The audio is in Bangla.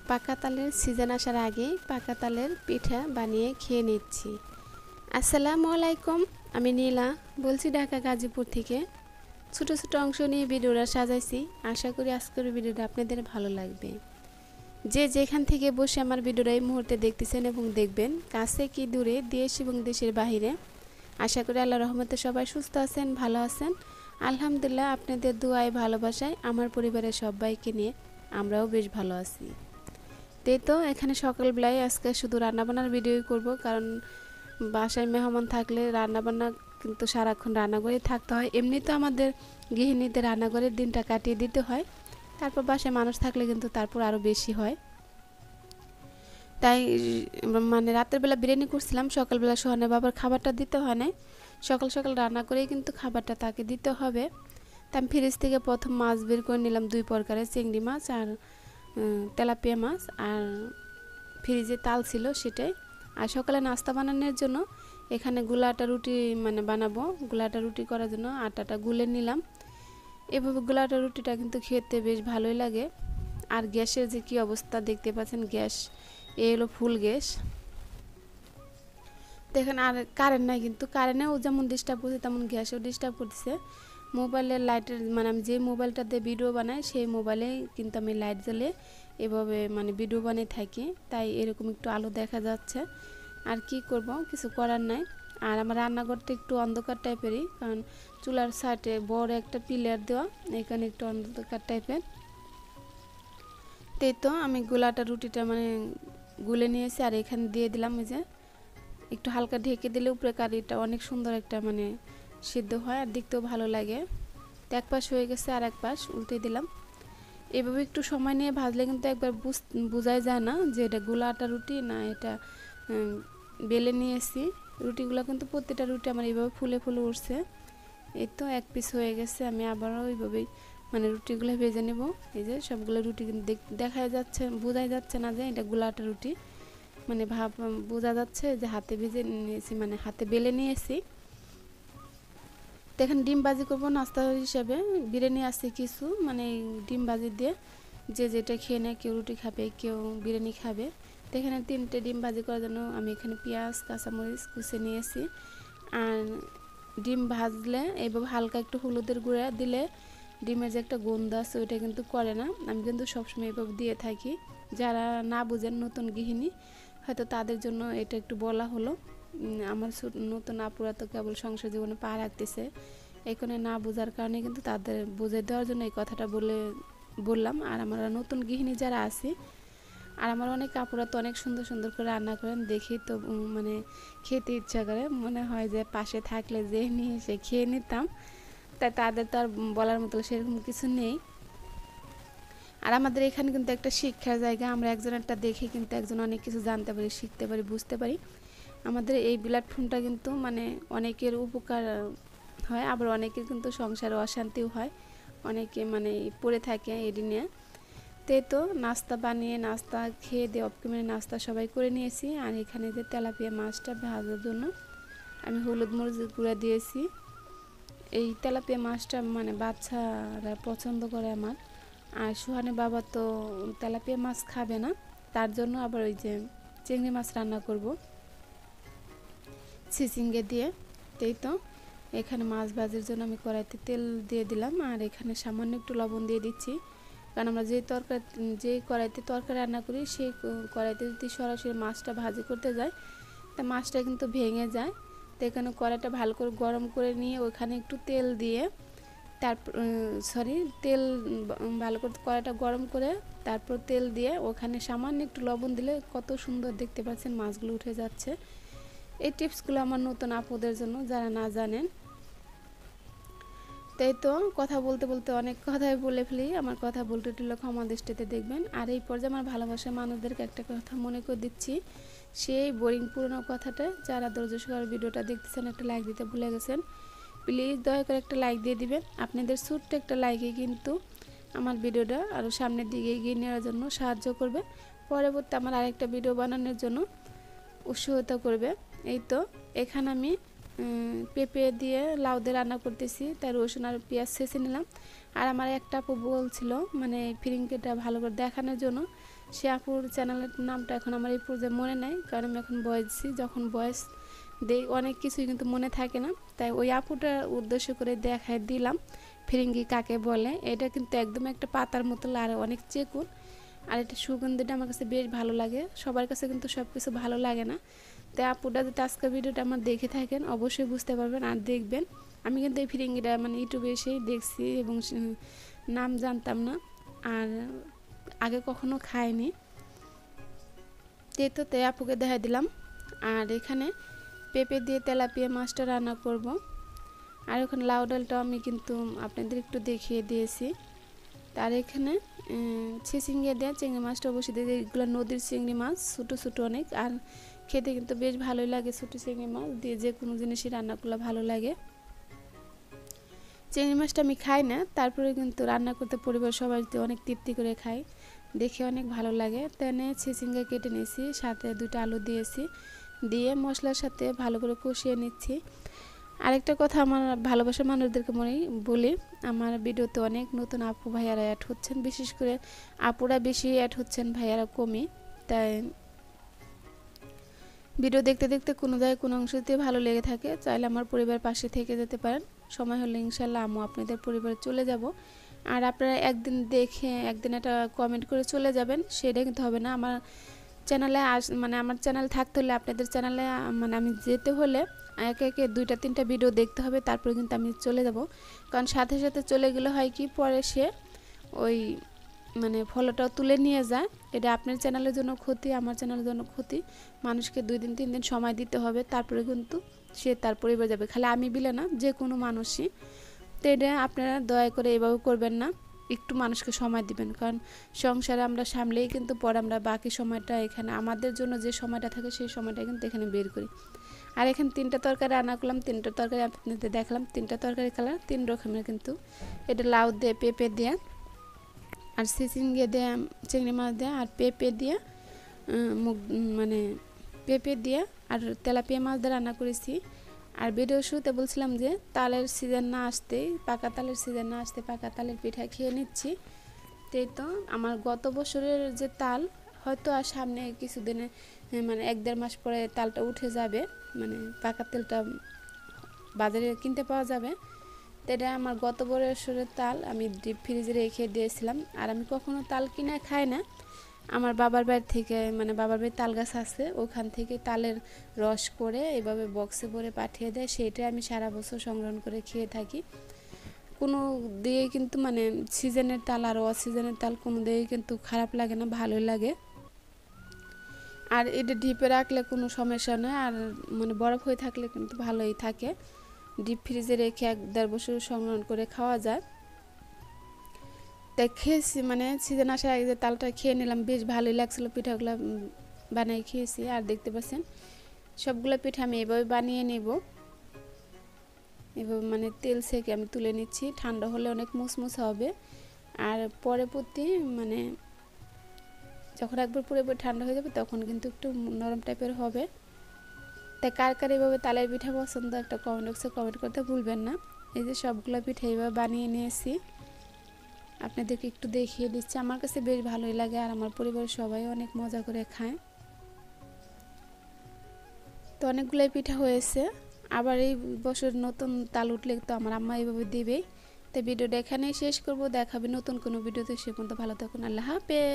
পাকা তালের সিজন আসার আগেই পাকা তালের পিঠা বানিয়ে খেয়ে নিচ্ছি। আসসালামু আলাইকুম, আমি নীলা বলছি ঢাকা গাজীপুর থেকে। ছোট ছোট অংশ নিয়ে ভিডিওটা সাজাইছি, আশা করি আজকের ভিডিওটা আপনাদের ভালো লাগবে। যে যেখান থেকে বসে আমার ভিডিওটা এই মুহূর্তে দেখতেছেন এবং দেখবেন, কাছে কি দূরে, দেশ এবং দেশের বাহিরে, আশা করি আল্লাহর রহমতে সবাই সুস্থ আছেন, ভালো আছেন। আলহামদুলিল্লাহ, আপনাদের দুয়ায় ভালোবাসায় আমার পরিবারের সবাইকে নিয়ে আমরাও বেশ ভালো আছি। তো এখানে সকালবেলায় আজকে শুধু রান্নাবান্নার ভিডিওই করব, কারণ বাসায় মেহমান থাকলে রান্নাবান্না কিন্তু সারাক্ষণ রান্নাঘরেই থাকতে হয়। এমনি তো আমাদের গৃহিণীদের রান্নাঘরের দিনটা কাটিয়ে দিতে হয়, তারপর বাসায় মানুষ থাকলে কিন্তু তারপর আরও বেশি হয়। তাই মানে রাতের বেলা বিরিয়ানি করছিলাম, সকালবেলা সোহানের বাবার খাবারটা দিতে হয় না, সকাল সকাল রান্না করেই কিন্তু খাবারটা তাকে দিতে হবে। তাই আমি ফ্রিজ থেকে প্রথম মাছ বের করে নিলাম, 2 প্রকারের চিংড়ি মাছ আর তেলাপিয়া মাছ, আর ফ্রিজে তাল ছিল সেটাই। আর সকালে নাস্তা বানানোর জন্য এখানে গুলা আটা রুটি বানাবো। গুলা আটা রুটি করার জন্য আটাটা গুলে নিলাম। এভাবে গুলা আটা রুটিটা কিন্তু খেতে বেশ ভালোই লাগে। আর গ্যাসের যে কি অবস্থা দেখতে পাচ্ছেন, গ্যাস এলো ফুল গ্যাস। দেখেন, আর কারেন্ট নাই, কিন্তু কারেন্টেও যেমন ডিস্টার্ব করছে তেমন গ্যাসেও ডিস্টার্ব করতেছে। মোবাইলের লাইটের আমি যে মোবাইলটাতে ভিডিও বানাই সেই মোবাইলে কিন্তু আমি লাইট জ্বালিয়ে এভাবে ভিডিও বানিয়ে থাকি, তাই এরকম একটু আলো দেখা যাচ্ছে। আর কি করব, কিছু করার নাই। আর আমার রান্নাঘরটা একটু অন্ধকার টাইপেরই, কারণ চুলার সাইডে বড় একটা পিলার দেওয়া, এখানে একটু অন্ধকার টাইপের। তো আমি গোলাটা রুটিটা গুলে নিয়েছি, আর এখানে দিয়ে দিলাম। এই যে একটু হালকা ঢেকে দিলে উপরে কারিটা অনেক সুন্দর একটা সিদ্ধ হয়, আর দেখতেও ভালো লাগে। তো এক পাশ হয়ে গেছে, আর এক পাশ উল্টে দিলাম। এভাবে একটু সময় নিয়ে ভাজলে কিন্তু একবার বোঝাই যায় না যে এটা গোলা আটা রুটি না এটা বেলে নিয়েছি। রুটিগুলো কিন্তু প্রতিটা রুটি আমার এইভাবে ফুলে ফুলে উঠছে। এই তো এক পিস হয়ে গেছে, আমি আবারও ওইভাবেই রুটিগুলো ভেজে নেব। এই যে সবগুলো রুটি কিন্তু দেখা যাচ্ছে, বোঝাই যাচ্ছে না যে এটা গোলা আটা রুটি, ভাব বোঝা যাচ্ছে যে হাতে ভেজে নিয়েছি, হাতে বেলে নিয়েছি। তো এখানে ডিম ভাজি করবো নাস্তা হিসাবে। বিরিয়ানি আছে কিছু, ডিম ভাজি দিয়ে যে যেটা খেয়ে নেয়, কেউ রুটি খাবে, কেউ বিরিয়ানি খাবে। তো এখানে 3টে ডিম ভাজি করার জন্য আমি এখানে পেঁয়াজ কাঁচামরিচ কুচে নিয়েছি। আর ডিম ভাজলে এইভাবে হালকা একটু হলুদের গুঁড়া দিলে ডিমের যে একটা গন্ধ আছে ওইটা কিন্তু করে না। আমি কিন্তু সবসময় এইভাবে দিয়ে থাকি। যারা না বুঝেন, নতুন গৃহিণী, হয়তো তাদের জন্য এটা একটু বলা হলো। আমার নতুন আপুরা তো কেবল সংসার জীবনে পা রাখতেছে, এখানে না বোঝার কারণে কিন্তু তাদের বুঝে দেওয়ার জন্য এই কথাটা বললাম। আর আমার নতুন গৃহিণী যারা আছে, আর আমার অনেক আপুরা তো অনেক সুন্দর সুন্দর করে রান্না করেন, দেখি তো খেতে ইচ্ছা করে, মনে হয় যে পাশে থাকলে যে নিয়ে এসে খেয়ে নিতাম। তাই তাদের তো আর বলার মতো সেরকম কিছু নেই। আর আমাদের এখানে কিন্তু একটা শিক্ষার জায়গা, আমরা একজনেরটা দেখে কিন্তু একজন অনেক কিছু জানতে পারি, শিখতে পারি, বুঝতে পারি। আমাদের এই প্ল্যাটফর্মটা কিন্তু অনেকের উপকার হয়, আবার অনেকের কিন্তু সংসারে অশান্তিও হয়, অনেকে পড়ে থাকে এটি নিয়ে। তো নাস্তা বানিয়ে নাস্তা খেয়ে দিয়ে নাস্তা সবাই করে নিয়েছি। আর এখানে যে তেলাপিয়া মাছটা ভাজার জন্য আমি হলুদ মরিচের গুঁড়া দিয়েছি। এই তেলাপিয়া মাছটা বাচ্চারা পছন্দ করে আমার। আর সুহানের বাবা তো তেলাপিয়া মাছ খাবে না, তার জন্য আবার ওই যে চিংড়ি মাছ রান্না করব চিচিঙ্গে দিয়ে। তো এখানে মাছ ভাজির জন্য আমি কড়াইতে তেল দিয়ে দিলাম, আর এখানে সামান্য একটু লবণ দিয়ে দিচ্ছি, কারণ আমরা যে কড়াইতে তরকারি রান্না করি সেই কড়াইতে যদি সরাসরি মাছটা ভাজি করতে যাই, তা মাছটা কিন্তু ভেঙে যায়। তো এখানে কড়াইটা ভালো করে গরম করে নিয়ে ওখানে একটু তেল দিয়ে তেল ভালো করে কড়াইটা গরম করে তারপর তেল দিয়ে ওখানে সামান্য একটু লবণ দিলে কত সুন্দর দেখতে পাচ্ছেন মাছগুলো উঠে যাচ্ছে। এই টিপসগুলো আমার নতুন আপুদের জন্য, যারা না জানেন। তো কথা বলতে বলতে অনেক কথাই বলে ফেলি, আমার কথা বলতে টুলে ক্ষমা দৃষ্টিতে দেখবেন। আর এই পর্যায়ে আমার ভালোবাসার মানুষদেরকে একটা কথা মনে করে দিচ্ছি, সেই বোরিং পুরনো কথাটা যারা ধৈর্য সহকারে ভিডিওটা দেখতেছেন, একটা লাইক দিতে ভুলে গেছেন, প্লিজ দয়া করে একটা লাইক দিয়ে দিবেন। আপনাদের ছোট্ট একটা লাইকে কিন্তু আমার ভিডিওটা আরও সামনের দিকে এগিয়ে নেওয়ার জন্য সাহায্য করবে, পরবর্তী আমার আরেকটা ভিডিও বানানোর জন্য উৎসাহিত করবে। তো এখানে আমি পেঁপে দিয়ে লাউ দিয়ে রান্না করতেছি, তাই রসুন আর পেঁয়াজ ছেঁচে নিলাম। আর আমার একটা আপু বলছিল ফিরিঙ্গিটা ভালো করে দেখানোর জন্য সে আপুর চ্যানেলের নামটা এখন আমার এই পর্যায়ে মনে নাই, কারণ আমি এখন ভয়েস দিই, যখন ভয়েস দেই অনেক কিছুই কিন্তু মনে থাকে না। তাই ওই আপুটার উদ্দেশ্য করে দেখায় দিলাম ফিরিঙ্গি কাকে বলে। এটা কিন্তু একদম একটা পাতার মতো আর অনেক চিকন, আর এটা সুগন্ধিটা আমার কাছে বেশ ভালো লাগে। সবার কাছে কিন্তু সব কিছু ভালো লাগে না। তাই আপুটা যদি আজকের ভিডিওটা আমার দেখে থাকেন অবশ্যই বুঝতে পারবেন আর দেখবেন। আমি কিন্তু এই ফিরিঙ্গিটা মানে ইউটিউবে এসেই দেখছি এবং নাম জানতাম না, আর আগে কখনো খাইনি। তো তাই আপুকে দেখা দিলাম। আর এখানে পেঁপে দিয়ে তেলাপিয়া মাছটা রান্না করব। আর ওখানে লাউ ডালটাও আমি কিন্তু আপনাদের একটু দেখিয়ে দিয়েছি। তার এখানে ছিচিঙ্গে দেওয়া চিংড়ি মাছটা অবশ্যই দিয়ে, এগুলো নদীর চিংড়ি মাছ, ছোটো ছোটো অনেক, আর খেতে কিন্তু বেশ ভালোই লাগে। ছোটো চিংড়ি মাছ দিয়ে যে কোনো জিনিসই রান্না করলে ভালো লাগে। চিংড়ি মাছটা আমি খাই না, তারপরে কিন্তু রান্না করতে পরিবার সবাই অনেক তৃপ্তি করে খাই, দেখে অনেক ভালো লাগে। তেনে ছিচিঙ্গা কেটে নিয়েছি, সাথে 2টা আলু দিয়েছি, দিয়ে মশলার সাথে ভালো করে কষিয়ে নিচ্ছি। আরেকটা কথা আমার ভালোবাসার মানুষদেরকে বলি, আমার ভিডিওতে অনেক নতুন আপু ভাইয়ারা অ্যাড হচ্ছেন, বিশেষ করে আপুরা বেশি অ্যাড হচ্ছেন, ভাইয়ারা কমই। তাই ভিডিও দেখতে দেখতে কোনো জায়গায় কোনো অংশতে ভালো লেগে থাকে, চাইলে আমার পরিবার পাশে থেকে যেতে পারেন। সময় হলে ইনশাল্লাহ আমি আপনাদের পরিবারে চলে যাব। আর আপনারা একদিন দেখে একদিন একটা কমেন্ট করে চলে যাবেন সেটা কিন্তু হবে না। আমার চ্যানেলে মানে আমার চ্যানেল থাকতে হলে আপনাদের চ্যানেলে মানে আমি যেতে হলে একে একে 2টা 3টা ভিডিও দেখতে হবে, তারপরে কিন্তু আমি চলে যাব। কারণ সাথে সাথে চলে গেলে হয় কি, পরে সে ওই মানে ফলোটাও তুলে নিয়ে যায়। এটা আপনার চ্যানেলের জন্য ক্ষতি, আমার চ্যানেলের জন্য ক্ষতি। মানুষকে 2 দিন 3 দিন সময় দিতে হবে, তারপরে কিন্তু সে তার পরিবার যাবে। খালি আমি বিলে না, যে কোনো মানুষই। তো এটা আপনারা দয়া করে এভাবে করবেন না, একটু মানুষকে সময় দিবেন। কারণ সংসারে আমরা সামলেই কিন্তু পরে আমরা বাকি সময়টা এখানে আমাদের জন্য যে সময়টা থাকে সেই সময়টা কিন্তু এখানে বের করি। আর এখানে 3টা তরকারি রান্না করলাম, 3টা তরকারি আপনাদের দেখালাম। 3টা তরকারি কালার 3 রকমের, কিন্তু এটা লাউ দিয়ে, পেঁপে দিয়ে, আর চিচিঙ্গে দিয়ে, চিংড়ি মাছ দিয়ে, আর পেঁপে দিয়ে মানে পেঁপে দিয়ে আর তেলাপিয়া মাছ দিয়ে রান্না করেছি। আর ভিডিও শুরুতে বলছিলাম যে তালের সিজন না আসতেই, পাকা তালের সিজন না আসতে পাকা তালের পিঠা খেয়ে নিচ্ছি। তো আমার গত বছরের যে তাল, হয়তো আর সামনে কিছুদিনে মানে 1-1.5 মাস পরে তালটা উঠে যাবে, মানে পাকা তেলটা বাজারে কিনতে পাওয়া যাবে। তো এটা আমার গত বছরের তাল, আমি ডিপ ফ্রিজে রেখে দিয়েছিলাম। আর আমি কখনো তাল কিনে খাই না, আমার বাবার বাড়ি থেকে, মানে বাবার বাড়ির তাল গাছ আছে, ওখান থেকে তালের রস করে এভাবে বক্সে ভরে পাঠিয়ে দেয়, সেইটাই আমি সারা বছর সংগ্রহ করে খেয়ে থাকি। কোনো দিয়ে কিন্তু মানে সিজনের তাল আর অসিজনের তাল কোনো দিয়ে কিন্তু খারাপ লাগে না, ভালোই লাগে। আর এটা ডিপে রাখলে কোনো সমস্যা নয়, আর মানে বরফ হয়ে থাকলে কিন্তু ভালোই থাকে। ডিপ ফ্রিজে রেখে 1-1.5 বছর সংগ্রহ করে খাওয়া যায়। তাই খেয়েছি, মানে সিজন আসার আগে যে তালটা খেয়ে নিলাম, বেশ ভালোই লাগছিলো। পিঠাগুলো বানিয়ে খেয়েছি। আর দেখতে পাচ্ছেন সবগুলো পিঠা আমি এভাবে বানিয়ে নেব, এভাবে মানে তেল সেকে আমি তুলে নিচ্ছি। ঠান্ডা হলে অনেক মুসমুস হবে, আর পরে মানে যখন একবার পুরোপুরি ঠান্ডা হয়ে যাবে তখন কিন্তু একটু নরম টাইপের হবে। তাই কার কার এইভাবে তালের পিঠা পছন্দ একটা কমেন্ট বক্সে কমেন্ট করতে ভুলবেন না। এই যে সবগুলো পিঠা এইভাবে বানিয়ে নিয়েছি, আপনাদেরকে একটু দেখিয়ে দিচ্ছি। আমার কাছে বেশ ভালোই লাগে, আর আমার পরিবারের সবাই অনেক মজা করে খায়। তো অনেকগুলোই পিঠা হয়েছে। আবার এই বছর নতুন তাল উঠলে তো আমার আম্মা এইভাবে দিবেই। তো ভিডিওটা এখানেই শেষ করব, দেখাবে নতুন কোনো ভিডিওতে। সে পর্যন্ত ভালো থাকুন, আল্লাহ হাফেজ।